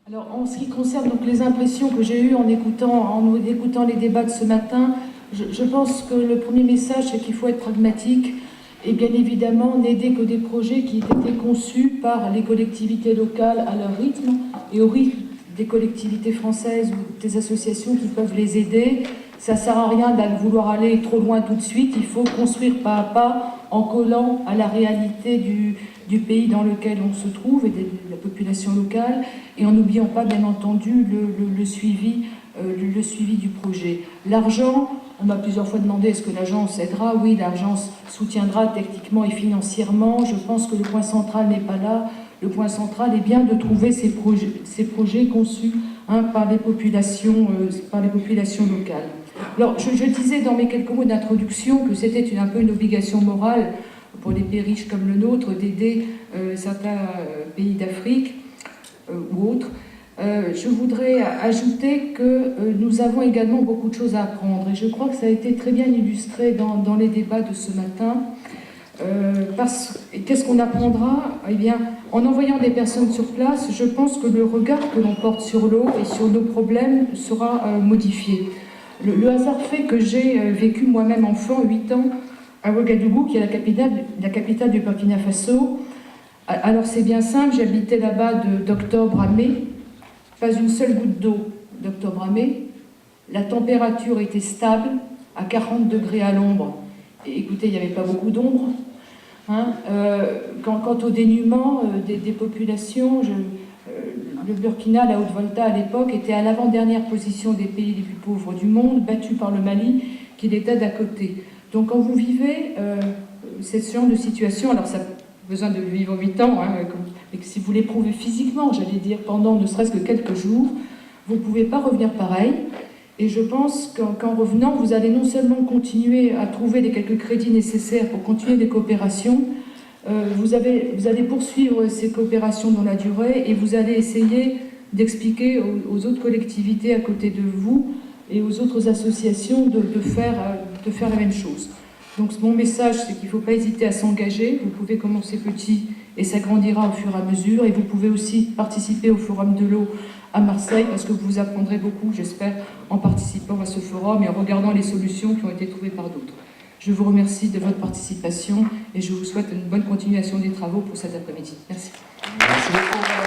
Alors, en ce qui concerne donc, les impressions que j'ai eues en écoutant les débats de ce matin, je pense que le premier message, c'est qu'il faut être pragmatique et bien évidemment n'aider que des projets qui aient été conçus par les collectivités locales à leur rythme et au rythme des collectivités françaises ou des associations qui peuvent les aider. Ça ne sert à rien de vouloir aller trop loin tout de suite, il faut construire pas à pas en collant à la réalité du pays dans lequel on se trouve et de la population locale, et en n'oubliant pas bien entendu le suivi du projet. L'argent, on m'a plusieurs fois demandé est-ce que l'agence aidera? Oui, l'agence soutiendra techniquement et financièrement. Je pense que le point central n'est pas là. Le point central est bien de trouver ces projets conçus par les populations locales. Alors, je disais dans mes quelques mots d'introduction que c'était un peu une obligation morale pour les pays riches comme le nôtre d'aider certains pays d'Afrique ou autres. Je voudrais ajouter que nous avons également beaucoup de choses à apprendre et je crois que ça a été très bien illustré dans les débats de ce matin. Qu'est-ce qu'on apprendra? Eh bien, en envoyant des personnes sur place, je pense que le regard que l'on porte sur l'eau et sur nos problèmes sera modifié. Le hasard fait que j'ai vécu moi-même enfant, 8 ans, à Ouagadougou, qui est la capitale du Burkina Faso. Alors c'est bien simple, j'habitais là-bas d'octobre à mai, pas une seule goutte d'eau d'octobre à mai. La température était stable, à 40 degrés à l'ombre. Et écoutez, il n'y avait pas beaucoup d'ombre. Quant au dénuement des populations, le Burkina, la Haute-Volta à l'époque, était à l'avant-dernière position des pays les plus pauvres du monde, battu par le Mali, qui était d'à côté. Donc quand vous vivez ce genre de situation, alors ça a besoin de vivre 8 ans, mais si vous l'éprouvez physiquement, j'allais dire, pendant ne serait-ce que quelques jours, vous ne pouvez pas revenir pareil. Et je pense qu'en revenant, vous allez non seulement continuer à trouver les quelques crédits nécessaires pour continuer des coopérations, vous allez poursuivre ces coopérations dans la durée et vous allez essayer d'expliquer aux autres collectivités à côté de vous et aux autres associations de faire la même chose. Donc mon message, c'est qu'il ne faut pas hésiter à s'engager. Vous pouvez commencer petit et ça grandira au fur et à mesure. Et vous pouvez aussi participer au Forum de l'eau à Marseille parce que vous apprendrez beaucoup, j'espère, en participant à ce forum et en regardant les solutions qui ont été trouvées par d'autres. Je vous remercie de votre participation et je vous souhaite une bonne continuation des travaux pour cet après-midi. Merci. Merci beaucoup.